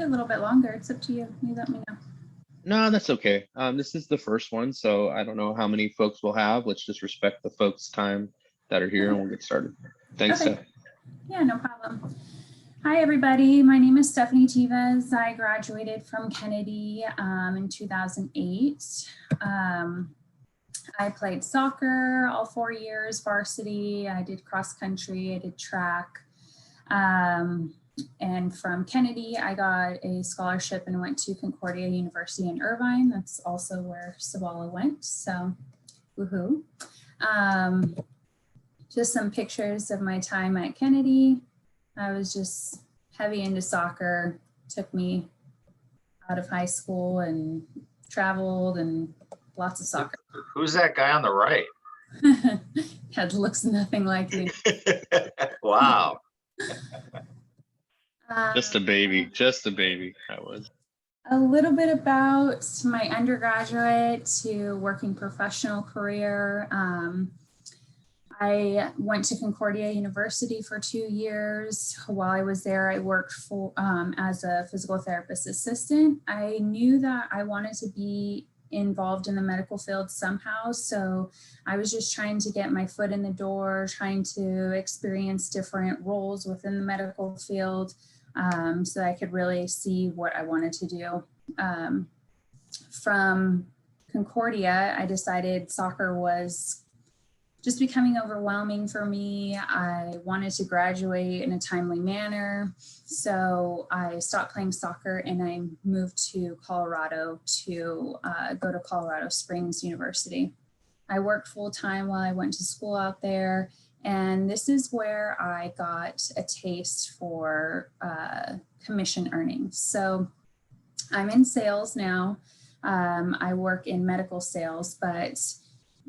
a little bit longer. It's up to you. You let me know. No, that's okay. This is the first one, so I don't know how many folks we'll have. Let's just respect the folks' time that are here and we'll get started. Thanks, Okay. Steph. Yeah, no problem. Hi, everybody. My name is Stefani Tieves. I graduated from Kennedy in 2008. I played soccer all 4 years, varsity. I did cross country. I did track. And from Kennedy, I got a scholarship and went to Concordia University in Irvine. That's also where Sabala went. So, woohoo. Just some pictures of my time at Kennedy. I was just heavy into soccer, took me out of high school and traveled and lots of soccer. Who's that guy on the right? That looks nothing like me. Wow. Just a baby, I was. A little bit about my undergraduate to working professional career. I went to Concordia University for 2 years. While I was there, I worked for as a physical therapist assistant. I knew that I wanted to be involved in the medical field somehow. So I was just trying to get my foot in the door, trying to experience different roles within the medical field so that I could really see what I wanted to do. From Concordia, I decided soccer was just becoming overwhelming for me. I wanted to graduate in a timely manner. So I stopped playing soccer and I moved to Colorado to go to Colorado Springs University. I worked full time while I went to school out there. And this is where I got a taste for commission earnings. So I'm in sales now. I work in medical sales, but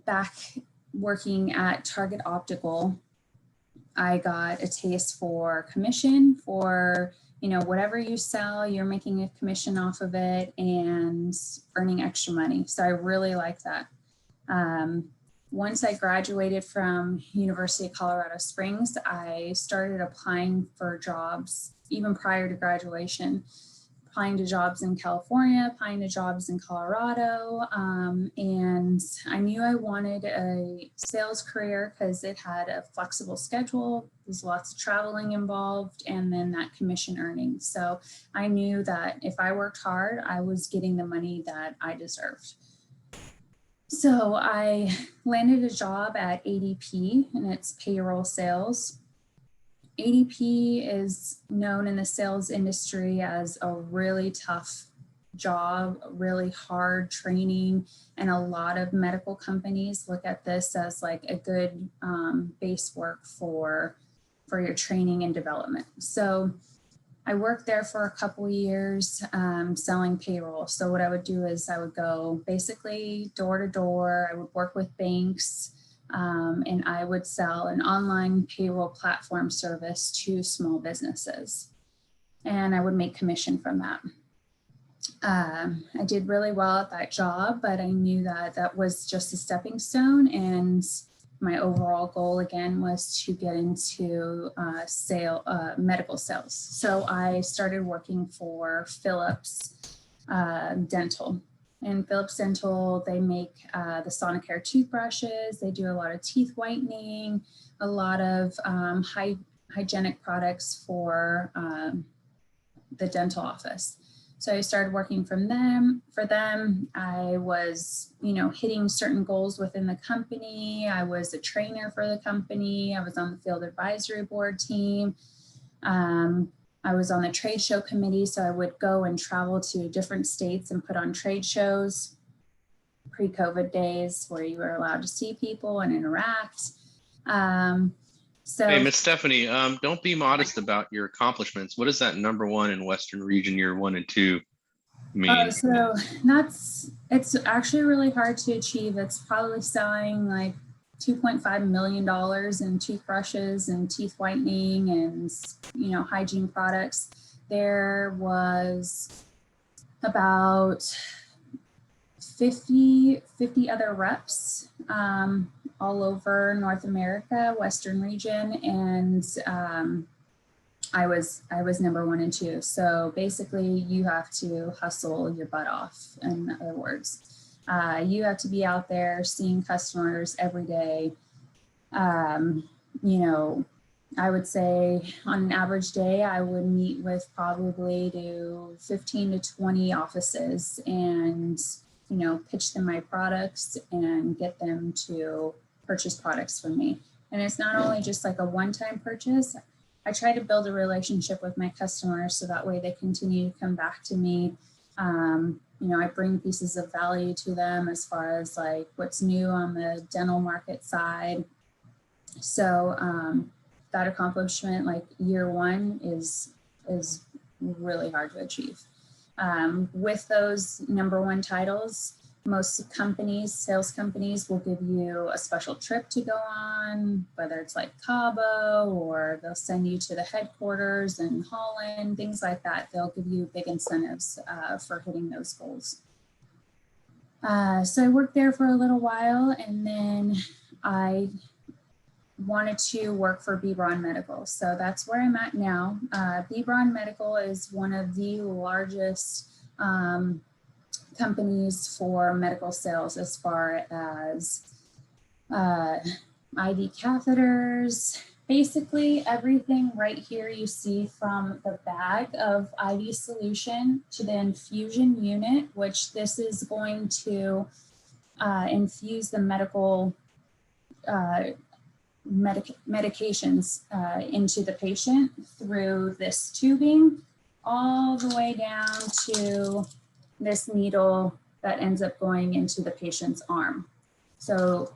back working at Target Optical, I got a taste for commission for, whatever you sell, you're making a commission off of it and earning extra money. So I really like that. Once I graduated from University of Colorado Springs, I started applying for jobs even prior to graduation, applying to jobs in California, applying to jobs in Colorado. And I knew I wanted a sales career because it had a flexible schedule. There's lots of traveling involved and then that commission earnings. So I knew that if I worked hard, I was getting the money that I deserved. So I landed a job at ADP and it's payroll sales. ADP is known in the sales industry as a really tough job, really hard training, and a lot of medical companies look at this as like a good base work for your training and development. So I worked there for a couple of years selling payroll. So what I would do is I would go basically door to door. I would work with banks and I would sell an online payroll platform service to small businesses. And I would make commission from that. I did really well at that job, but I knew that that was just a stepping stone. And my overall goal again was to get into medical sales. So I started working for Philips Dental. And Philips Dental, they make the Sonicare toothbrushes. They do a lot of teeth whitening, a lot of hygienic products for the dental office. So I started working for them. I was, hitting certain goals within the company. I was a trainer for the company. I was on the field advisory board team. I was on the trade show committee. So I would go and travel to different states and put on trade shows, pre-COVID days where you were allowed to see people and interact. Hey, Miss Stephanie, don't be modest about your accomplishments. What does that number one in Western Region Year 1 and 2 mean? So it's actually really hard to achieve. It's probably selling like $2.5 million in toothbrushes and teeth whitening and, hygiene products. There was about 50 other reps all over North America, Western region, and I was number 1 and 2. So basically you have to hustle your butt off. In other words, you have to be out there seeing customers every day. You know, I would say on an average day, I would meet with probably to 15 to 20 offices and, you know, pitch them my products and get them to purchase products from me. And it's not only just like a one-time purchase. I try to build a relationship with my customers so that way they continue to come back to me. You know, I bring pieces of value to them as far as like what's new on the dental market side. So that accomplishment, like year 1, is really hard to achieve. With those number 1 titles, most companies, sales companies, will give you a special trip to go on, whether it's like Cabo, or they'll send you to the headquarters in Holland, things like that. They'll give you big incentives for hitting those goals. So I worked there for a little while, and then I wanted to work for Braun Medical. So that's where I'm at now. Braun Medical is one of the largest companies for medical sales, as far as IV catheters, basically everything right here you see, from the bag of IV solution to the infusion unit, which this is going to infuse the medical medications into the patient through this tubing, all the way down to this needle that ends up going into the patient's arm. So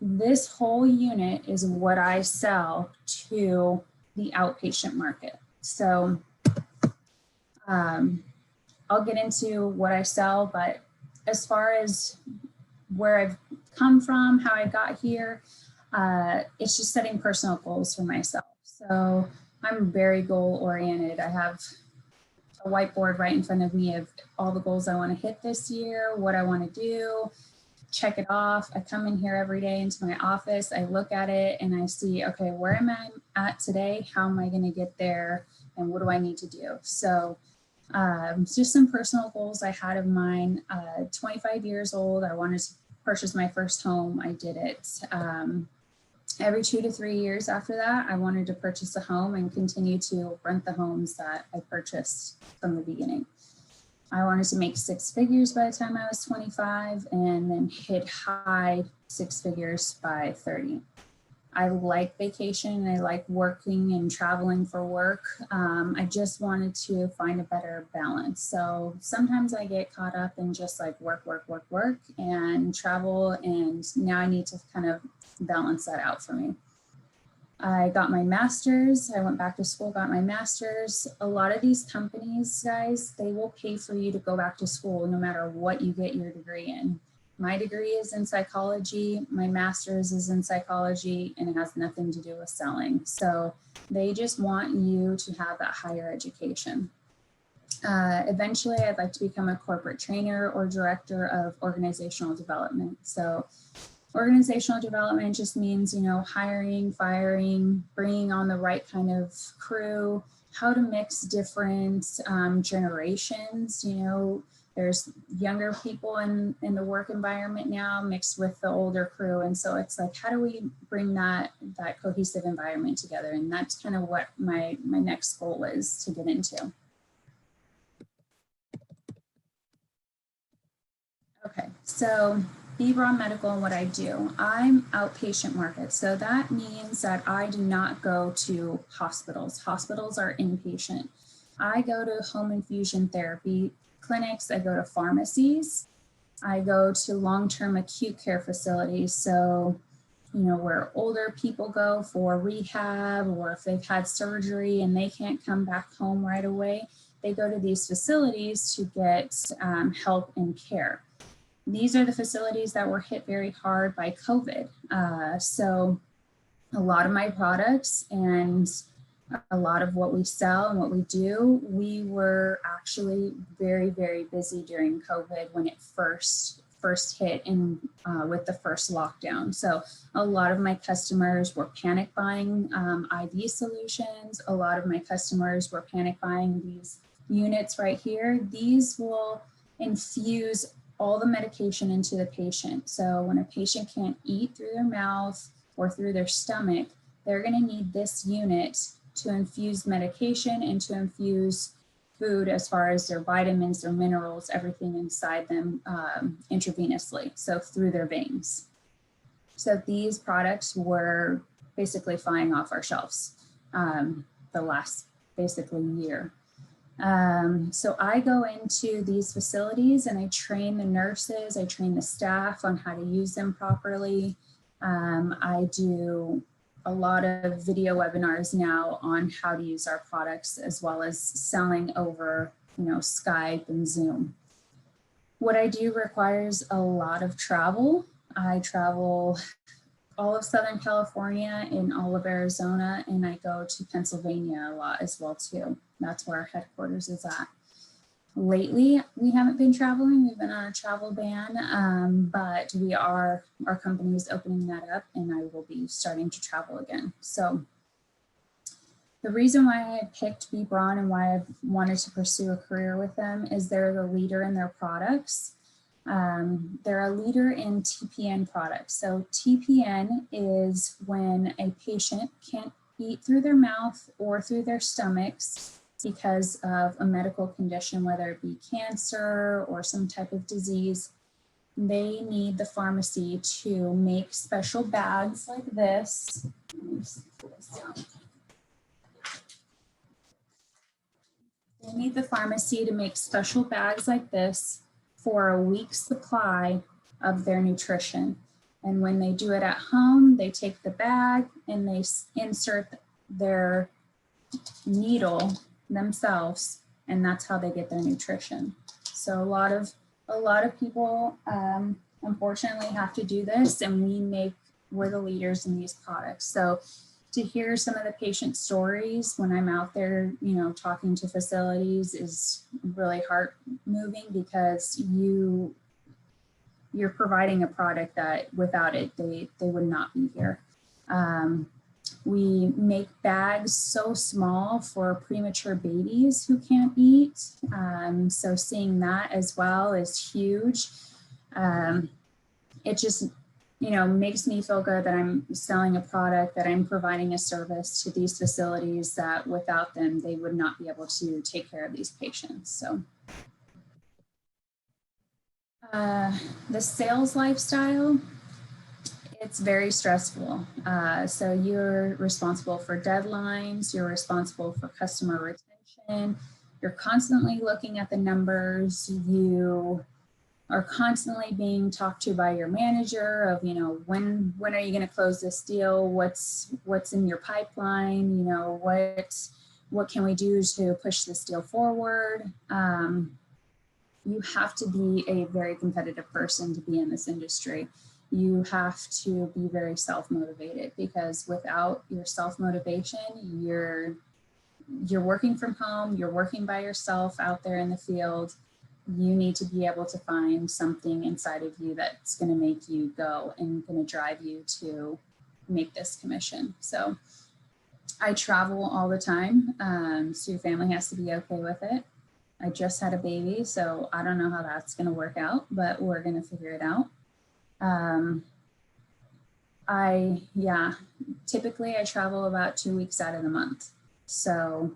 this whole unit is what I sell to the outpatient market. So I'll get into what I sell, but as far as where I've come from, how I got here, it's just setting personal goals for myself. So I'm very goal oriented. I have a whiteboard right in front of me of all the goals I want to hit this year, what I want to do, check it off. I come in here every day into my office, I look at it and I see, okay, where am I at today? How am I going to get there? And what do I need to do? So just some personal goals I had of mine. 25 years old, I wanted to purchase my first home. I did it. Every 2 to 3 years after that, I wanted to purchase a home and continue to rent the homes that I purchased from the beginning. I wanted to make 6 figures by the time I was 25 and then hit high 6 figures by 30. I like vacation. I like working and traveling for work. I just wanted to find a better balance. So sometimes I get caught up in just like work, and travel. And now I need to kind of balance that out for me. I got my master's. I went back to school, got my master's. A lot of these companies, guys, they will pay for you to go back to school no matter what you get your degree in. My degree is in psychology, my master's is in psychology, and it has nothing to do with selling. So they just want you to have that higher education. Eventually, I'd like to become a corporate trainer or director of organizational development. So organizational development just means, you know, hiring, firing, bringing on the right kind of crew, how to mix different generations. You know, there's younger people in the work environment now mixed with the older crew. And so it's like, how do we bring that cohesive environment together? And that's kind of what my next goal is to get into. Okay, so Braun Medical and what I do. I'm outpatient market. So that means that I do not go to hospitals. Hospitals are inpatient. I go to home infusion therapy clinics. I go to pharmacies. I go to long-term acute care facilities. So, you know, where older people go for rehab, or if they've had surgery and they can't come back home right away, they go to these facilities to get help and care. These are the facilities that were hit very hard by COVID. So a lot of my products and a lot of what we sell and what we do, we were actually very, very busy during COVID when it first first hit in with the first lockdown. So a lot of my customers were panic buying IV solutions. A lot of my customers were panic buying these units right here. These will infuse all the medication into the patient. So when a patient can't eat through their mouth or through their stomach, they're going to need this unit to infuse medication and to infuse food as far as their vitamins, their minerals, everything inside them intravenously, so through their veins. So these products were basically flying off our shelves the last basically year. So I go into these facilities and I train the nurses, I train the staff on how to use them properly. I do a lot of video webinars now on how to use our products, as well as selling over, Skype and Zoom. What I do requires a lot of travel. I travel all of Southern California and all of Arizona, and I go to Pennsylvania a lot as well too. That's where our headquarters is at. Lately, we haven't been traveling. We've been on a travel ban, but our company is opening that up, and I will be starting to travel again. So the reason why I picked B. Braun and why I've wanted to pursue a career with them is they're the leader in their products. They're a leader in TPN products. So TPN is when a patient can't eat through their mouth or through their stomachs because of a medical condition, whether it be cancer or some type of disease. They need the pharmacy to make special bags like this. Let me pull this down. They need the pharmacy to make special bags like this for a week's supply of their nutrition. And when they do it at home, they take the bag and they insert their needle themselves, and that's how they get their nutrition. So a lot of people unfortunately have to do this, and we're the leaders in these products. So to hear some of the patient stories when I'm out there, talking to facilities is really heart moving, because you're providing a product that without it, they would not be here. We make bags so small for premature babies who can't eat. So seeing that as well is huge. It just, makes me feel good that I'm selling a product, that I'm providing a service to these facilities that without them, they would not be able to take care of these patients. So the sales lifestyle, it's very stressful. So you're responsible for deadlines, you're responsible for customer retention, you're constantly looking at the numbers, you are constantly being talked to by your manager of, when are you going to close this deal? What's in your pipeline? What can we do to push this deal forward? You have to be a very competitive person to be in this industry. You have to be very self-motivated, because without your self-motivation, you're working from home, you're working by yourself out there in the field. You need to be able to find something inside of you that's going to make you go and going to drive you to make this commission. So I travel all the time. So your family has to be okay with it. I just had a baby, so I don't know how that's going to work out, but we're going to figure it out. Typically I travel about 2 weeks out of the month. So,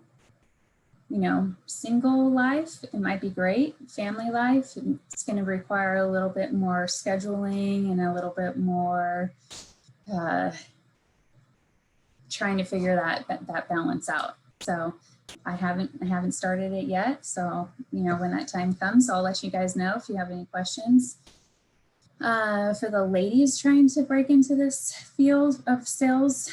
single life, it might be great. Family life, it's going to require a little bit more scheduling and a little bit more trying to figure that balance out. So I haven't started it yet. So, when that time comes, I'll let you guys know if you have any questions. For the ladies trying to break into this field of sales,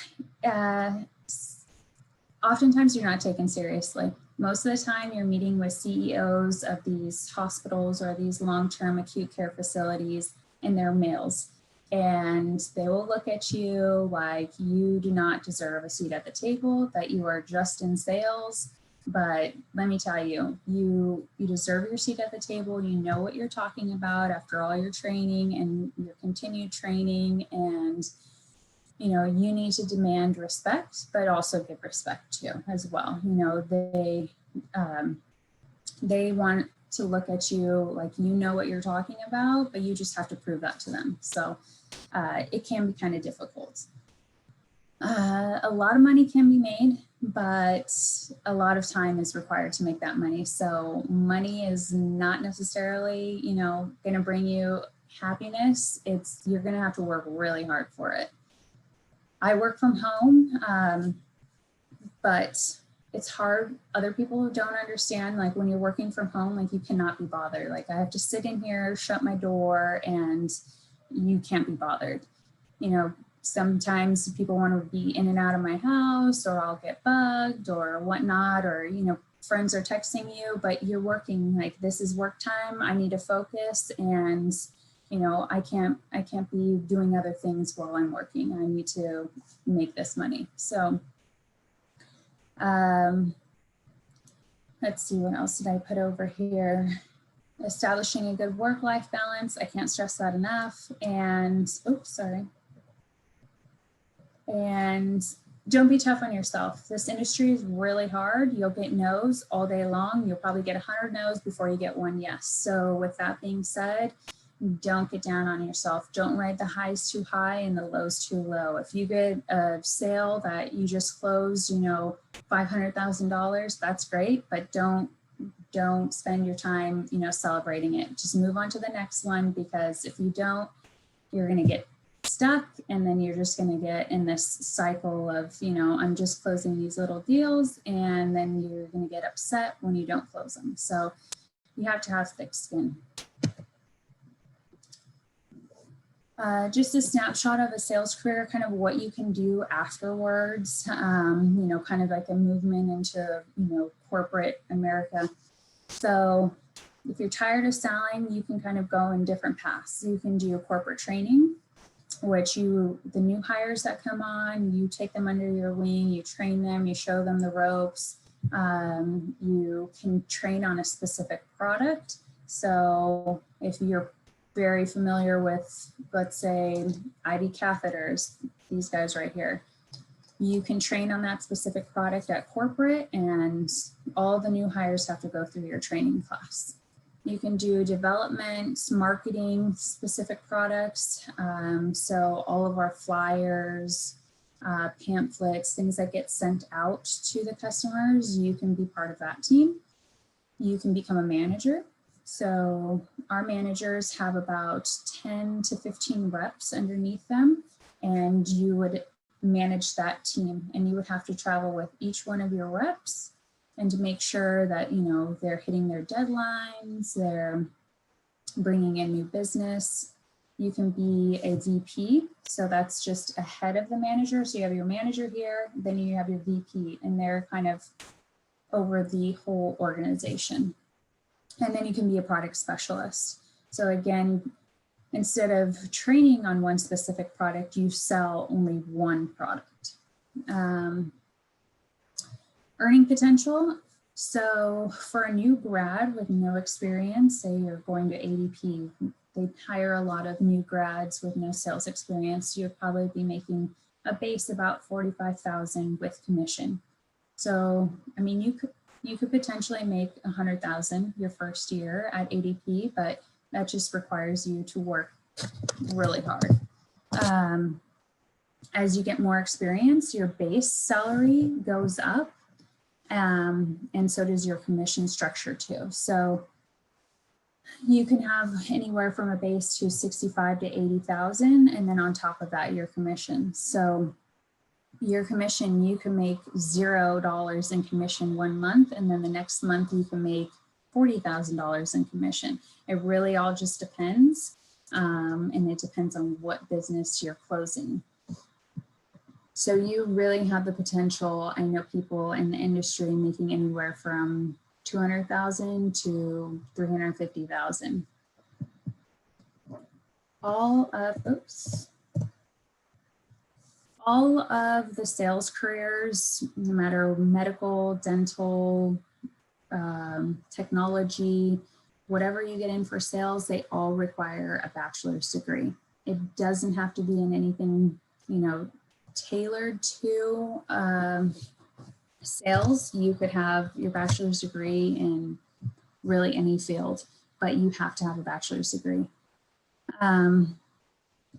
oftentimes you're not taken seriously. Most of the time you're meeting with CEOs of these hospitals or these long-term acute care facilities, and they're males. And they will look at you like you do not deserve a seat at the table, that you are just in sales. But let me tell you, you deserve your seat at the table. You know what you're talking about after all your training and your continued training. And, you know, you need to demand respect, but also give respect too as well. You know, they want to look at you like you know what you're talking about, but you just have to prove that to them. So it can be kind of difficult. A lot of money can be made, but a lot of time is required to make that money. So money is not necessarily, you know, going to bring you happiness. You're going to have to work really hard for it. I work from home, but it's hard. Other people don't understand, like when you're working from home, like you cannot be bothered. Like I have to sit in here, shut my door, and you can't be bothered. You know, sometimes people want to be in and out of my house, or I'll get bugged or whatnot, or, you know, friends are texting you, but you're working. Like this is work time. I need to focus, and, you know, I can't be doing other things while I'm working. I need to make this money. So let's see, what else did I put over here? Establishing a good work-life balance. I can't stress that enough. And, oops, sorry. And don't be tough on yourself. This industry is really hard. You'll get no's all day long. You'll probably get 100 no's before you get one yes. So with that being said, don't get down on yourself. Don't ride the highs too high and the lows too low. If you get a sale that you just closed, you know, $500,000, that's great, but don't spend your time, you know, celebrating it. Just move on to the next one, because if you don't, you're going to get stuck, and then you're just going to get in this cycle of, you know, I'm just closing these little deals, and then you're going to get upset when you don't close them. So you have to have thick skin. Just a snapshot of a sales career, kind of what you can do afterwards, you know, kind of like a movement into, you know, corporate America. So if you're tired of selling, you can kind of go in different paths. You can do corporate training, which the new hires that come on, you take them under your wing, you train them, you show them the ropes. You can train on a specific product. So if you're very familiar with, let's say, IV catheters, these guys right here, you can train on that specific product at corporate, and all the new hires have to go through your training class. You can do development, marketing, specific products. So all of our flyers, pamphlets, things that get sent out to the customers, you can be part of that team. You can become a manager. So our managers have about 10 to 15 reps underneath them, and you would manage that team, and you would have to travel with each one of your reps and to make sure that, you know, they're hitting their deadlines, they're bringing in new business. You can be a VP, so that's just ahead of the manager. So you have your manager here, then you have your VP, and they're kind of over the whole organization. And then you can be a product specialist. So again, instead of training on one specific product, you sell only one product. Earning potential. So for a new grad with no experience, say you're going to ADP, they hire a lot of new grads with no sales experience. You'd probably be making a base about $45,000 with commission. So, I mean, you could potentially make $100,000 your first year at ADP, but that just requires you to work really hard. As you get more experience, your base salary goes up, and so does your commission structure too. So you can have anywhere from a base to 65 to 80,000, and then on top of that, your commission. So your commission, you can make $0 in commission one month, and then the next month you can make $40,000 in commission. It really all just depends, and it depends on what business you're closing. So you really have the potential. I know people in the industry making anywhere from $200,000 to $350,000. All All of the sales careers, no matter medical, dental, technology, whatever you get in for sales, they all require a bachelor's degree. It doesn't have to be in anything, tailored to sales. You could have your bachelor's degree in really any field, but you have to have a bachelor's degree.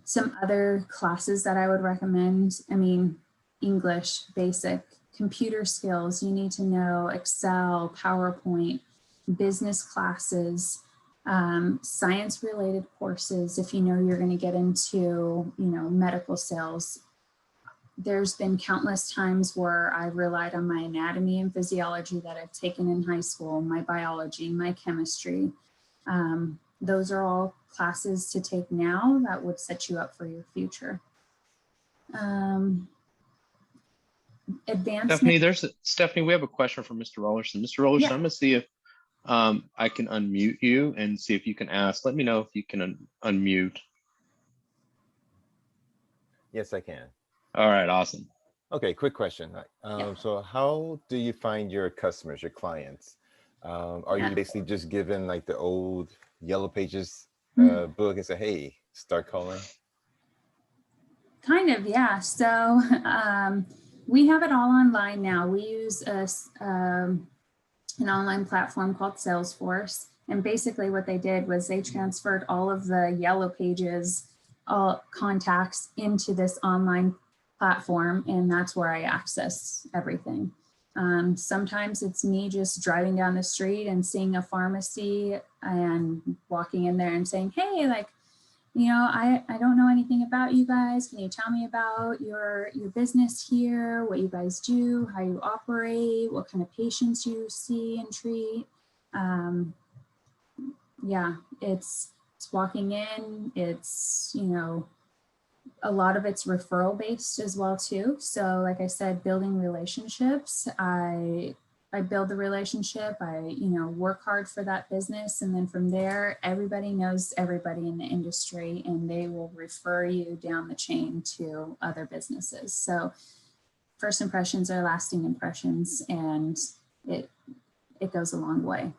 Some other classes that I would recommend, English, basic, computer skills. You need to know Excel, PowerPoint, business classes, science related courses. If you know you're going to get into, medical sales. There's been countless times where I've relied on my anatomy and physiology that I've taken in high school, my biology, my chemistry. Those are all classes to take now that would set you up for your future. Advancement. Stephanie, we have a question from Mr. Rollerson. Mr. Rollerson, Yeah. I'm gonna see if I can unmute you and see if you can ask. Let me know if you can unmute. Yes, I can. All right, awesome. Okay, quick question. Yeah. So how do you find your customers, your clients? Are you basically just given like the old Yellow Pages book and say, hey, start calling? Kind of, yeah. So we have it all online now. We use an online platform called Salesforce. And basically what they did was they transferred all of the Yellow Pages contacts into this online platform. And that's where I access everything. Sometimes it's me just driving down the street and seeing a pharmacy and walking in there and saying, hey, I don't know anything about you guys. Can you tell me about your business here, what you guys do, how you operate, what kind of patients you see and treat? Yeah, it's walking in, it's, a lot of it's referral based as well too. So like I said, building relationships, I build the relationship, I, work hard for that business. And then from there, everybody knows everybody in the industry and they will refer you down the chain to other businesses. So first impressions are lasting impressions and it goes a long way.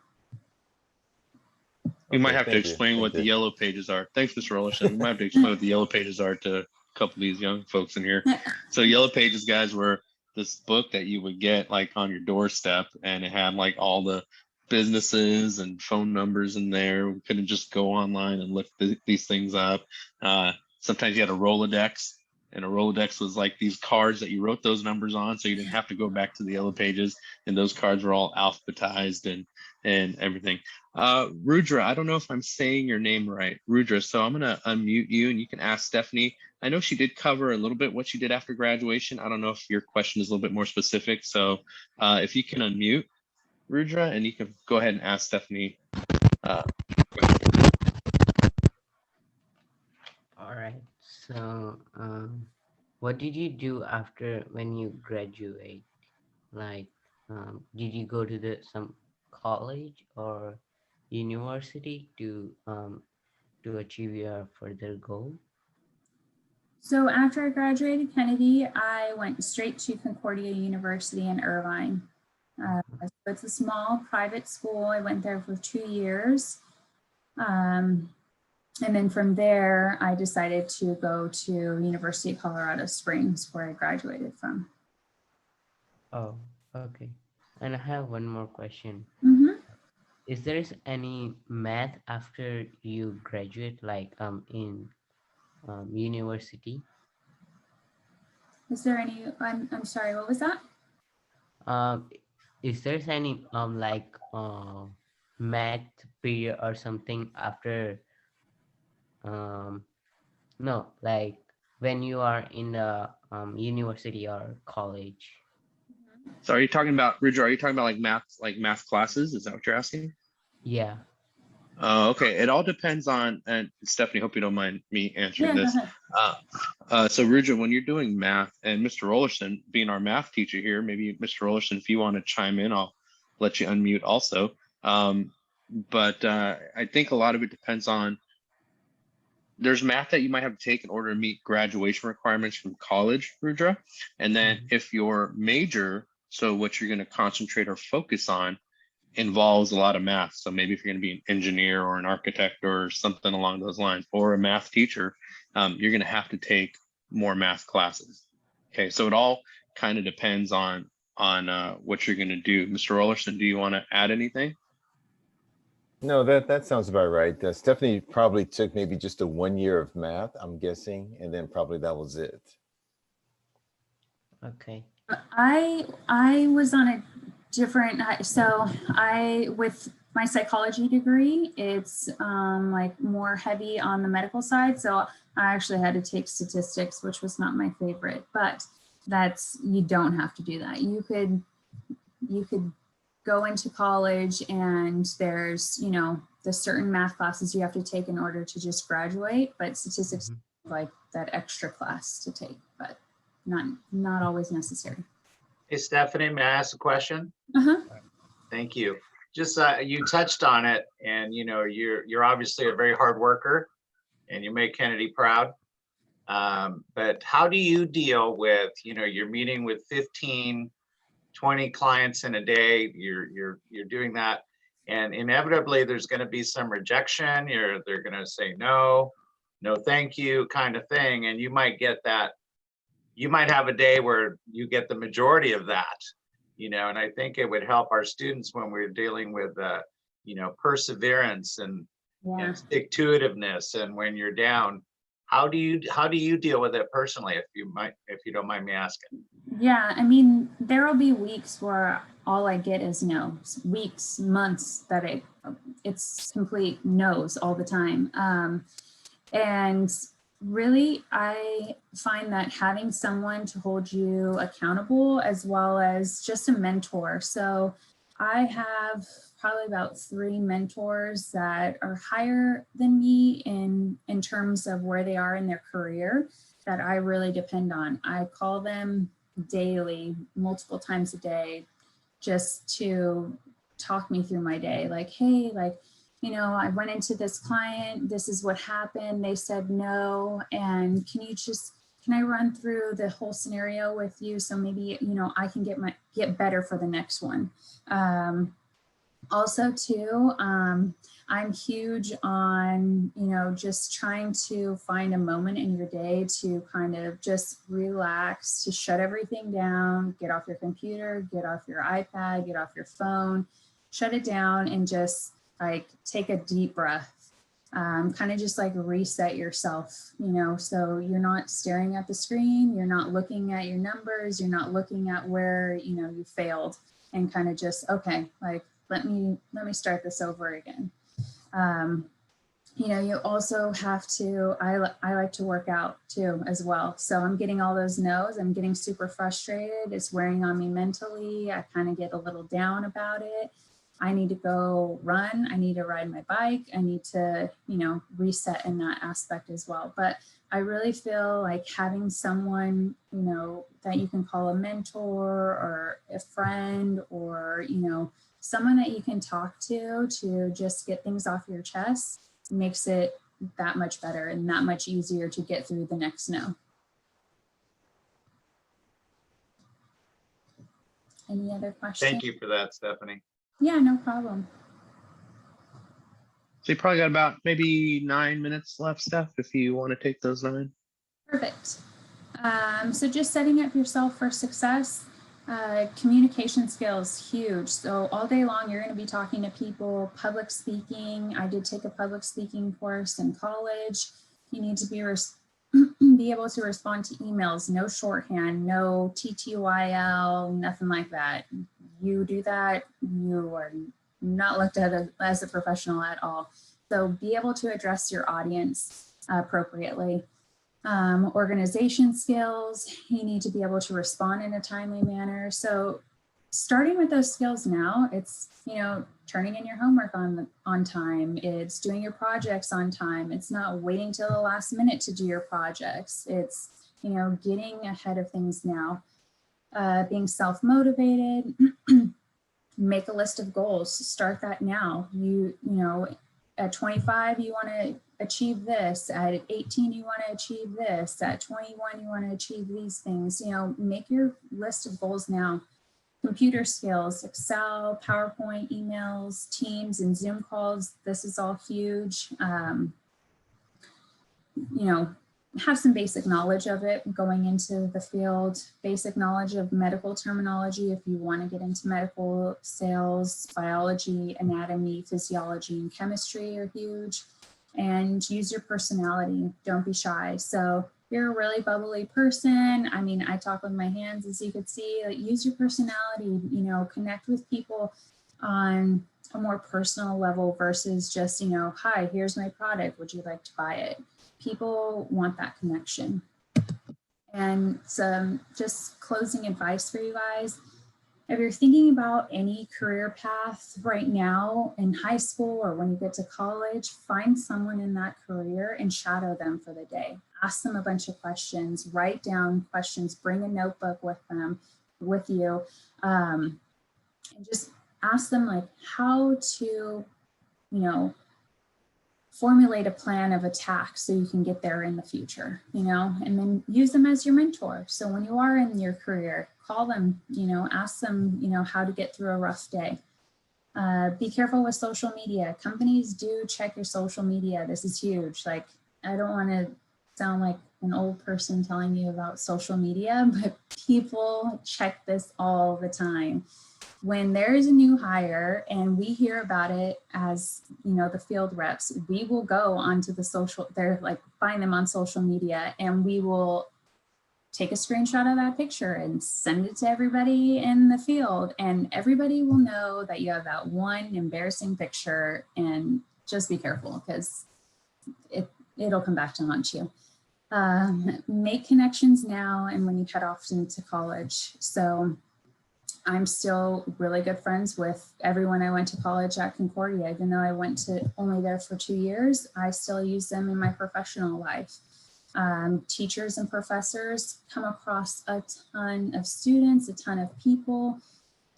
We might have to explain what the Yellow Pages are. Thanks, Mr. Rollerson. We might have to explain what the Yellow Pages are to a couple of these young folks in here. So Yellow Pages, guys, were this book that you would get like on your doorstep, and it had like all the businesses and phone numbers in there. We couldn't just go online and look these things up. Sometimes you had a Rolodex, and a Rolodex was like these cards that you wrote those numbers on, so you didn't have to go back to the Yellow Pages, and those cards were all alphabetized and everything. Rudra, I don't know if I'm saying your name right, Rudra, so I'm gonna unmute you and you can ask Stephanie. I know she did cover a little bit what she did after graduation. I don't know if your question is a little bit more specific, so if you can unmute Rudra and you can go ahead and ask Stephanie. All right, so what did you do after when you graduate? Like, did you go to some college or university to achieve your further goal? So after I graduated Kennedy, I went straight to Concordia University in Irvine. So it's a small private school. I went there for 2 years. And then from there, I decided to go to University of Colorado Springs, where I graduated from. Oh, okay. And I have one more question. Mm-hmm. Is there any math after you graduate, like in university? Is there any, I'm sorry, what was that? Is there any math period or something after no, like when you are in the university or college? So are you talking about, Rudra, are you talking about like math classes? Is that what you're asking? Yeah. Okay, it all depends on, and Stephanie, hope you don't mind me answering this. So Rudra, when you're doing math, and Mr. Rollerson being our math teacher here, maybe Mr. Rollerson, if you want to chime in, I'll let you unmute also. But I think a lot of it depends on there's math that you might have to take in order to meet graduation requirements from college, Rudra. And then if your major, so what you're going to concentrate or focus on, involves a lot of math. So maybe if you're going to be an engineer or an architect or something along those lines, or a math teacher, you're going to have to take more math classes. Okay, so it all kind of depends on what you're going to do. Mr. Rollerson, do you want to add anything? No, that sounds about right. Stephanie probably took maybe just a 1 year of math, I'm guessing, and then probably that was it. Okay. I was on a different, so with my psychology degree, it's like more heavy on the medical side. So I actually had to take statistics, which was not my favorite, but you don't have to do that. You could go into college and there's, the certain math classes you have to take in order to just graduate, but statistics like that extra class to take, but not always necessary. Hey, Stephanie, may I ask a question? Thank you. Just you touched on it, and you're obviously a very hard worker, and you make Kennedy proud. But how do you deal with, you're meeting with 15, 20 clients in a day? You're doing that, and inevitably there's going to be some rejection. They're going to say no, thank you, kind of thing, and you might get that. You might have a day where you get the majority of that, and I think it would help our students when we're dealing with, perseverance and stick-to-itiveness. And when you're down, how do you deal with it personally, if you don't mind me asking? Yeah, I mean, there will be weeks where all I get is no's, weeks, months that it's complete no's all the time. And really, I find that having someone to hold you accountable, as well as just a mentor. So I have probably about 3 mentors that are higher than me in terms of where they are in their career that I really depend on. I call them daily, multiple times a day, just to talk me through my day. Like, hey, I went into this client, this is what happened, they said no, and can I run through the whole scenario with you, so maybe I can get better for the next one. Also too, I'm huge on just trying to find a moment in your day to kind of just relax, to shut everything down, get off your computer, get off your iPad, get off your phone, shut it down, and just like take a deep breath, kind of just like reset yourself, so you're not staring at the screen, you're not looking at your numbers, you're not looking at where, you failed, and kind of just, okay, like, let me start this over again. You also have to, I like to work out too, as well. So I'm getting all those no's, I'm getting super frustrated, it's wearing on me mentally, I kind of get a little down about it. I need to go run, I need to ride my bike, I need to, reset in that aspect as well. But I really feel like having someone, that you can call a mentor or a friend, or, someone that you can talk to just get things off your chest, makes it that much better and that much easier to get through the next no. Any other questions? Thank you for that, Stephanie. Yeah, no problem. So you probably got about maybe 9 minutes left, Steph, if you want to take those 9. Perfect. So just setting up yourself for success. Communication skills, huge. So all day long, you're going to be talking to people. Public speaking. I did take a public speaking course in college. You need to be able to respond to emails, no shorthand, no TTYL, nothing like that. You do that, you are not looked at as a professional at all. So be able to address your audience appropriately. Organization skills, you need to be able to respond in a timely manner. So starting with those skills now, it's, turning in your homework on time, it's doing your projects on time, it's not waiting till the last minute to do your projects, it's, getting ahead of things now. Being self-motivated, make a list of goals, start that now. At 25, you want to achieve this. At 18, you want to achieve this. At 21, you want to achieve these things. You know, make your list of goals now. Computer skills, Excel, PowerPoint, emails, Teams, and Zoom calls. This is all huge. You know, have some basic knowledge of it going into the field, basic knowledge of medical terminology if you want to get into medical sales, biology, anatomy, physiology, and chemistry are huge. And use your personality. Don't be shy. So you're a really bubbly person. I mean, I talk with my hands, as you could see. Like, use your personality, you know, connect with people on a more personal level versus just, you know, hi, here's my product. Would you like to buy it? People want that connection. And some just closing advice for you guys. If you're thinking about any career path right now in high school or when you get to college, find someone in that career and shadow them for the day. Ask them a bunch of questions, write down questions, bring a notebook with them, with you, and just ask them like how to, you know, formulate a plan of attack so you can get there in the future, you know, and then use them as your mentor. So when you are in your career, call them, you know, ask them, you know, how to get through a rough day. Be careful with social media. Companies do check your social media. This is huge. Like, I don't want to sound like an old person telling you about social media, but people check this all the time. When there is a new hire and we hear about it as, you know, the field reps, we will go onto the social, they're like, find them on social media, and we will take a screenshot of that picture and send it to everybody in the field. And everybody will know that you have that one embarrassing picture, and just be careful because it'll come back to haunt you. Make connections now and when you head off into college. So I'm still really good friends with everyone I went to college at Concordia. Even though I went to only there for 2 years, I still use them in my professional life. Teachers and professors, come across a ton of students, a ton of people.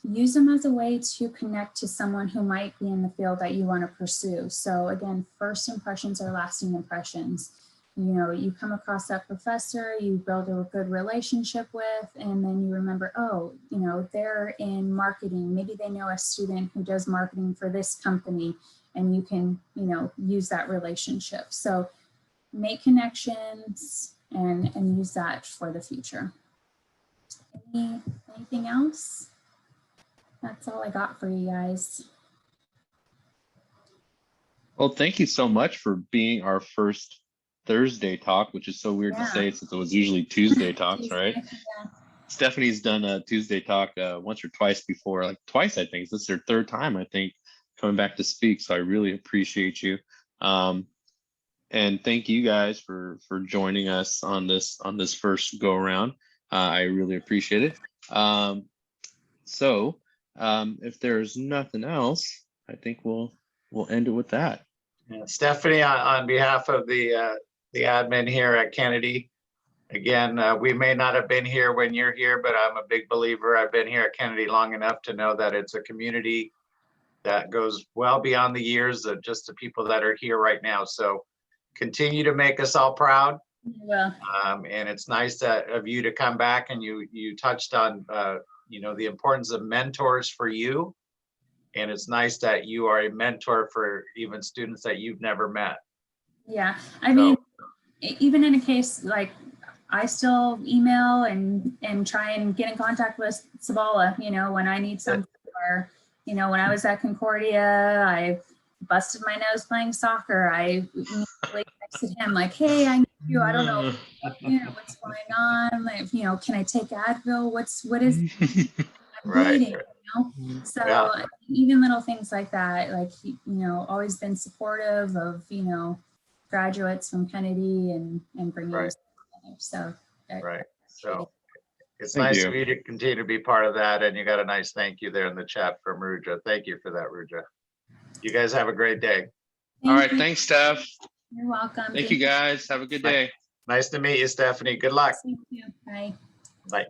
Use them as a way to connect to someone who might be in the field that you want to pursue. So again, first impressions are lasting impressions. You know, you come across that professor, you build a good relationship with, and then you remember, oh, you know, they're in marketing. Maybe they know a student who does marketing for this company, and you can, you know, use that relationship. So make connections and use that for the future. Anything else? That's all I got for you guys. Well, thank you so much for being our first Thursday talk, which is so weird to say since it was usually Tuesday talks, right? Yeah. Stephanie's done a Tuesday talk once or twice before, like twice, I think. This is her third time, I think, coming back to speak. So I really appreciate you. And thank you guys for joining us on this first go around. I really appreciate it. So if there's nothing else, I think we'll end it with that. Yeah, Stephanie, on behalf of the admin here at Kennedy, again, we may not have been here when you're here, but I'm a big believer. I've been here at Kennedy long enough to know that it's a community that goes well beyond the years of just the people that are here right now. So continue to make us all proud. Yeah. And it's nice of you to come back, and you touched on you know, the importance of mentors for you. And it's nice that you are a mentor for even students that you've never met. Yeah, I mean, even in a case like I still email and try and get in contact with Sabala, you know, when I need something, or, you know, when I was at Concordia, I busted my nose playing soccer. I immediately texted him like, hey, I need you. I don't know, you know, what's going on. Like, you know, can I take Advil? What is I'm bleeding, you know? So even little things like that, like, you know, always been supportive of, you know, graduates from Kennedy and bringing us together. So so it's nice of you to continue to be part of that, and you got a nice thank you there in the chat from Ruja. Thank you for that, Ruja. You guys have a great day. All right, thanks, Steph. You're welcome. Thank you guys. Have a good day. Nice to meet you, Stephanie. Good luck. Thank you. Bye. Bye.